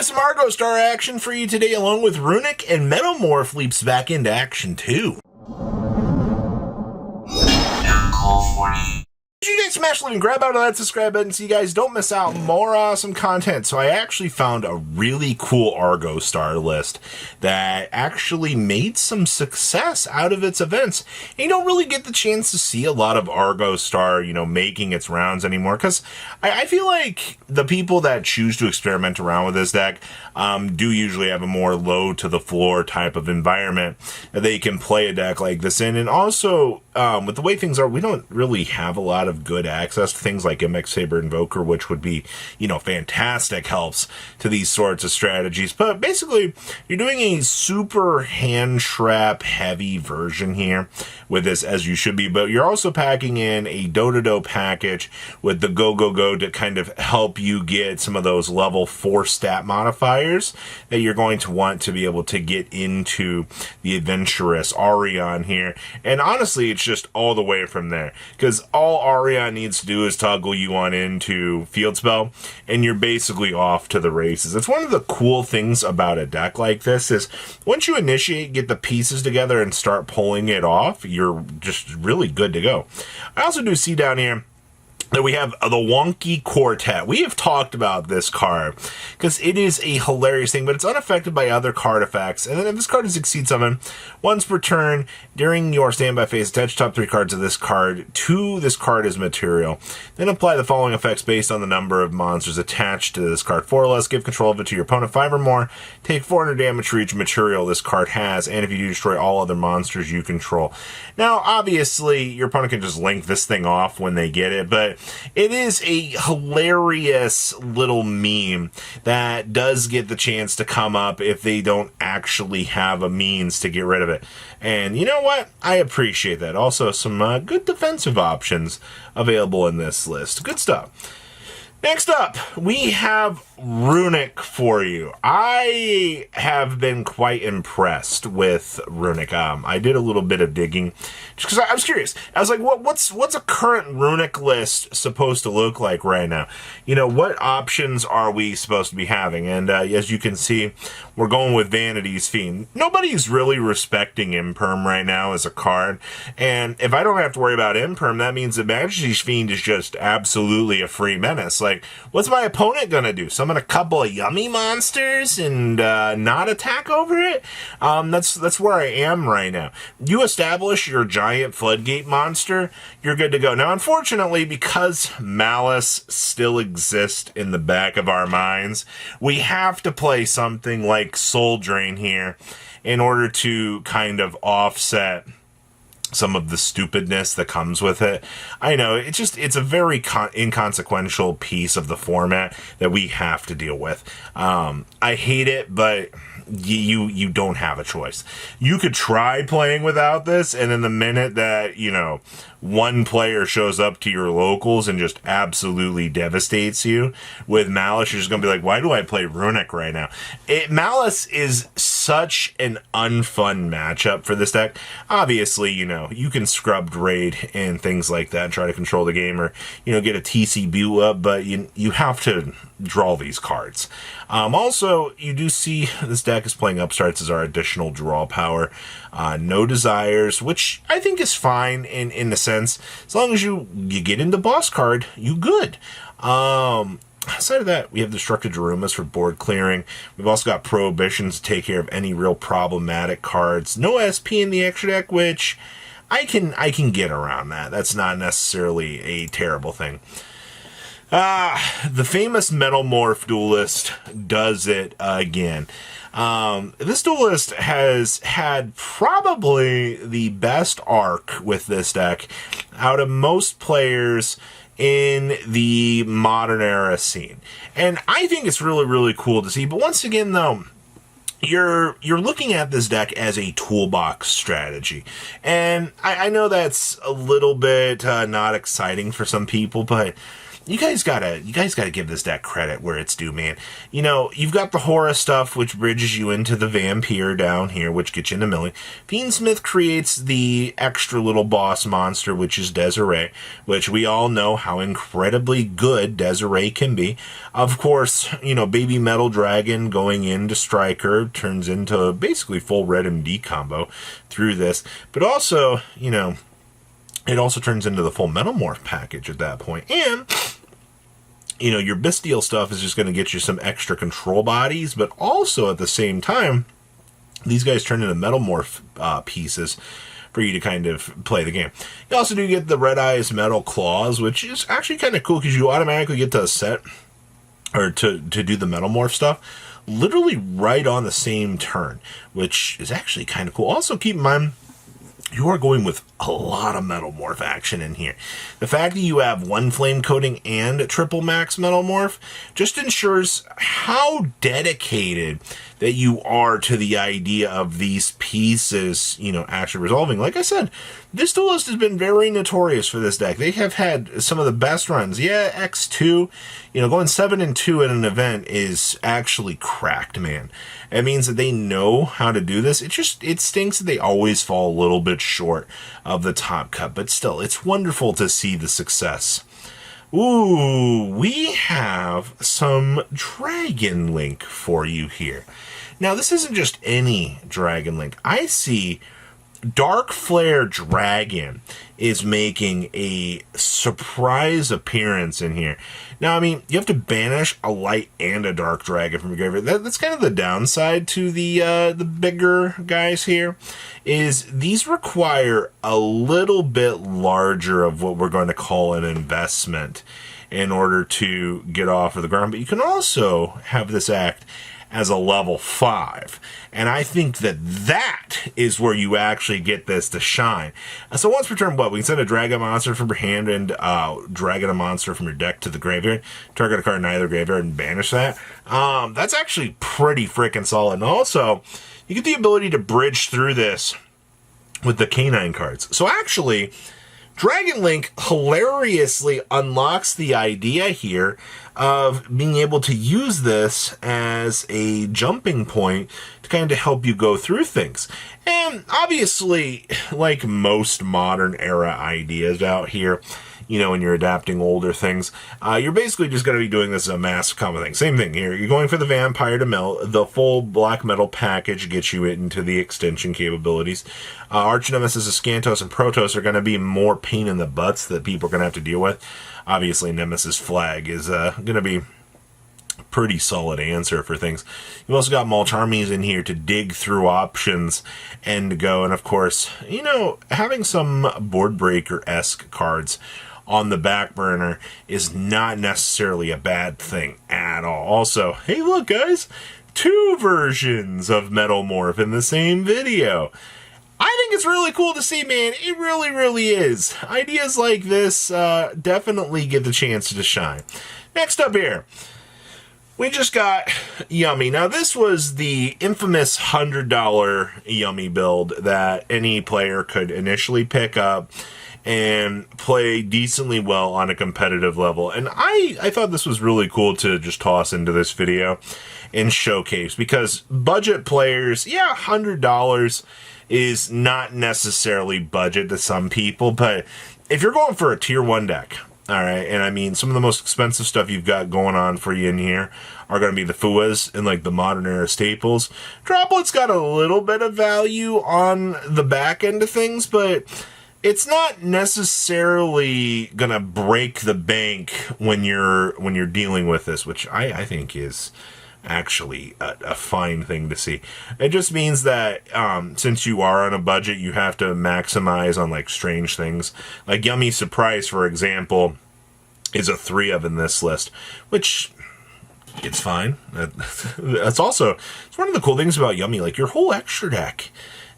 have some Argostar action for you today, along with Runick, and Metamorph leaps back into action too. You guys smash the link, grab out of that subscribe button so you guys don't miss out more awesome content. So I actually found a really cool Argostar list that actually made some success out of its events. And you don't really get the chance to see a lot of Argostar, making its rounds anymore, because I feel like the people that choose to experiment around with this deck do usually have a more low to the floor type of environment that they can play a deck like this in. And also, with the way things are, we don't really have a lot of good access to things like MX Saber Invoker, which would be, fantastic helps to these sorts of strategies. But basically, you're doing a super hand trap heavy version here with this, as you should be, but you're also packing in a Do-Do-Do package with the Go-Go-Go to kind of help you get some of those level 4 stat modifiers that you're going to want to be able to get into the Adventurous Arion here. And honestly, it's just all the way from there, because all Arion needs to do is toggle you on into Field Spell, and you're basically off to the races. It's one of the cool things about a deck like this is once you initiate, get the pieces together, and start pulling it off, you're just really good to go. I also do see down here that we have the Wonky Quartet. We have talked about this card because it is a hilarious thing, but it's unaffected by other card effects. And then if this card is Exceed Summon, once per turn during your standby phase, attach top 3 cards of this card to this card as material. Then apply the following effects based on the number of monsters attached to this card. 4 or less, give control of it to your opponent. 5 or more, take 400 damage for each material this card has, and if you do, destroy all other monsters you control. Now, obviously, your opponent can just link this thing off when they get it, but it is a hilarious little meme that does get the chance to come up if they don't actually have a means to get rid of it. And you know what? I appreciate that. Also, some good defensive options available in this list. Good stuff. Next up, we have Runick for you. I have been quite impressed with Runick. I did a little bit of digging just because I was curious. I was like, what's a current Runick list supposed to look like right now? What options are we supposed to be having? And as you can see, we're going with Vanity's Fiend. Nobody's really respecting Imperm right now as a card. And if I don't have to worry about Imperm, that means that Majesty's Fiend is just absolutely a free menace. Like, what's my opponent gonna do? Summon a couple of yummy monsters and not attack over it? That's where I am right now. You establish your giant floodgate monster, you're good to go. Now, unfortunately, because Malice still exists in the back of our minds, we have to play something like Soul Drain here in order to kind of offset some of the stupidness that comes with it. I know, it's a very inconsequential piece of the format that we have to deal with. I hate it, but you don't have a choice. You could try playing without this, and then the minute that, one player shows up to your locals and just absolutely devastates you with Malice, you're just going to be like, why do I play Runick right now? Malice is such an unfun matchup for this deck. Obviously, you can scrub raid and things like that and try to control the game, or, get a TCB up, but you have to draw these cards. Also, you do see this deck is playing Upstarts as our additional draw power. No Desires, which I think is fine in a sense. As long as you get into boss card, you good. Aside of that, we have Destructive Darumas for board clearing. We've also got Prohibitions to take care of any real problematic cards. No SP in the extra deck, which I can get around that. That's not necessarily a terrible thing. The famous Metalmorph duelist does it again. This duelist has had probably the best arc with this deck out of most players in the modern era scene. And I think it's really, really cool to see. But once again, though, you're looking at this deck as a toolbox strategy. And I know that's a little bit not exciting for some people, but you guys gotta give this deck credit where it's due, man. You know, you've got the Horror stuff, which bridges you into the Vampire down here, which gets you into milling. Fiendsmith creates the extra little boss monster, which is Desiree, which we all know how incredibly good Desiree can be. Of course, you know, Baby Metal Dragon going into Striker turns into basically full red MD combo through this. But also, you know, it also turns into the full Metamorph package at that point. And, you know, your Bestial stuff is just going to get you some extra control bodies, but also at the same time, these guys turn into Metalmorph pieces for you to kind of play the game. You also do get the Red Eyes Metal Claws, which is actually kind of cool because you automatically get to set, or to do the Metalmorph stuff, literally right on the same turn, which is actually kind of cool. Also, keep in mind, you are going with a lot of Metalmorph action in here. The fact that you have 1 Flame Coating and triple max Metalmorph just ensures how dedicated that you are to the idea of these pieces, you know, actually resolving. Like I said, this duelist has been very notorious for this deck. They have had some of the best runs. Yeah, X2, you know, going 7-2 at an event is actually cracked, man. It means that they know how to do this. It stinks that they always fall a little bit short of the top cut, but still, it's wonderful to see the success. Ooh, we have some Dragon Link for you here. Now, this isn't just any Dragon Link. I see Dark Flare Dragon is making a surprise appearance in here. Now, I mean, you have to banish a light and a dark dragon from your graveyard. That's kind of the downside to the bigger guys here, is these require a little bit larger of what we're going to call an investment in order to get off of the ground. But you can also have this act as a level 5. And I think that is where you actually get this to shine. So once per turn, we can send a Dragon monster from your hand and Dragon a monster from your deck to the graveyard, target a card in either graveyard and banish that. That's actually pretty freaking solid. And also, you get the ability to bridge through this with the Canine cards. So actually, Dragon Link hilariously unlocks the idea here of being able to use this as a jumping point to kind of help you go through things. And obviously, like most modern era ideas out here, you know, when you're adapting older things, you're basically just going to be doing this as a massive combo thing. Same thing here. You're going for the Vampire to mill. The full Black Metal package gets you into the extension capabilities. Arch Nemesis, Scantos, and Protoss are going to be more pain in the butts that people are going to have to deal with. Obviously, Nemesis Flag is going to be a pretty solid answer for things. You've also got Mulch Armies in here to dig through options and to go. And of course, you know, having some board breaker-esque cards on the back burner is not necessarily a bad thing at all. Also, hey, look, guys, 2 versions of Metalmorph in the same video. I think it's really cool to see, man. It really, really is. Ideas like this definitely get the chance to shine. Next up here, we just got Yummy. Now, this was the infamous $100 Yummy build that any player could initially pick up and play decently well on a competitive level. And I thought this was really cool to just toss into this video and showcase, because budget players, yeah, $100 is not necessarily budget to some people, but if you're going for a tier 1 deck, all right, and I mean, some of the most expensive stuff you've got going on for you in here are going to be the Fuas and like the modern era staples. Droplet's got a little bit of value on the back end of things, but it's not necessarily going to break the bank when you're dealing with this, which I think is actually a fine thing to see. It just means that since you are on a budget, you have to maximize on like strange things. Like Yummy Surprise, for example, is a 3 of in this list, which it's fine. It's one of the cool things about Yummy. Like your whole extra deck,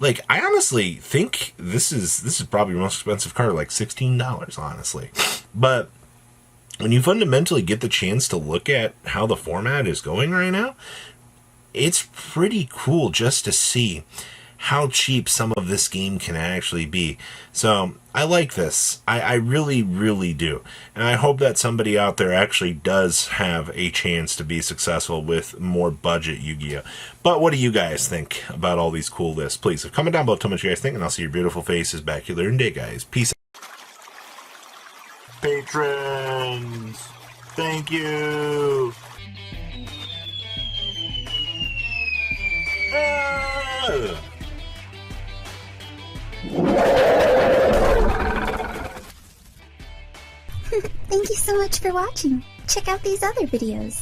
like I honestly think this is probably your most expensive card, like $16, honestly. But when you fundamentally get the chance to look at how the format is going right now, it's pretty cool just to see how cheap some of this game can actually be. So I like this. I really, really do. And I hope that somebody out there actually does have a chance to be successful with more budget Yu-Gi-Oh! But what do you guys think about all these cool lists? Please comment down below, tell me what you guys think, and I'll see your beautiful faces back here later in the day, guys. Peace out. Patrons, thank you. Thank you so much for watching. Check out these other videos.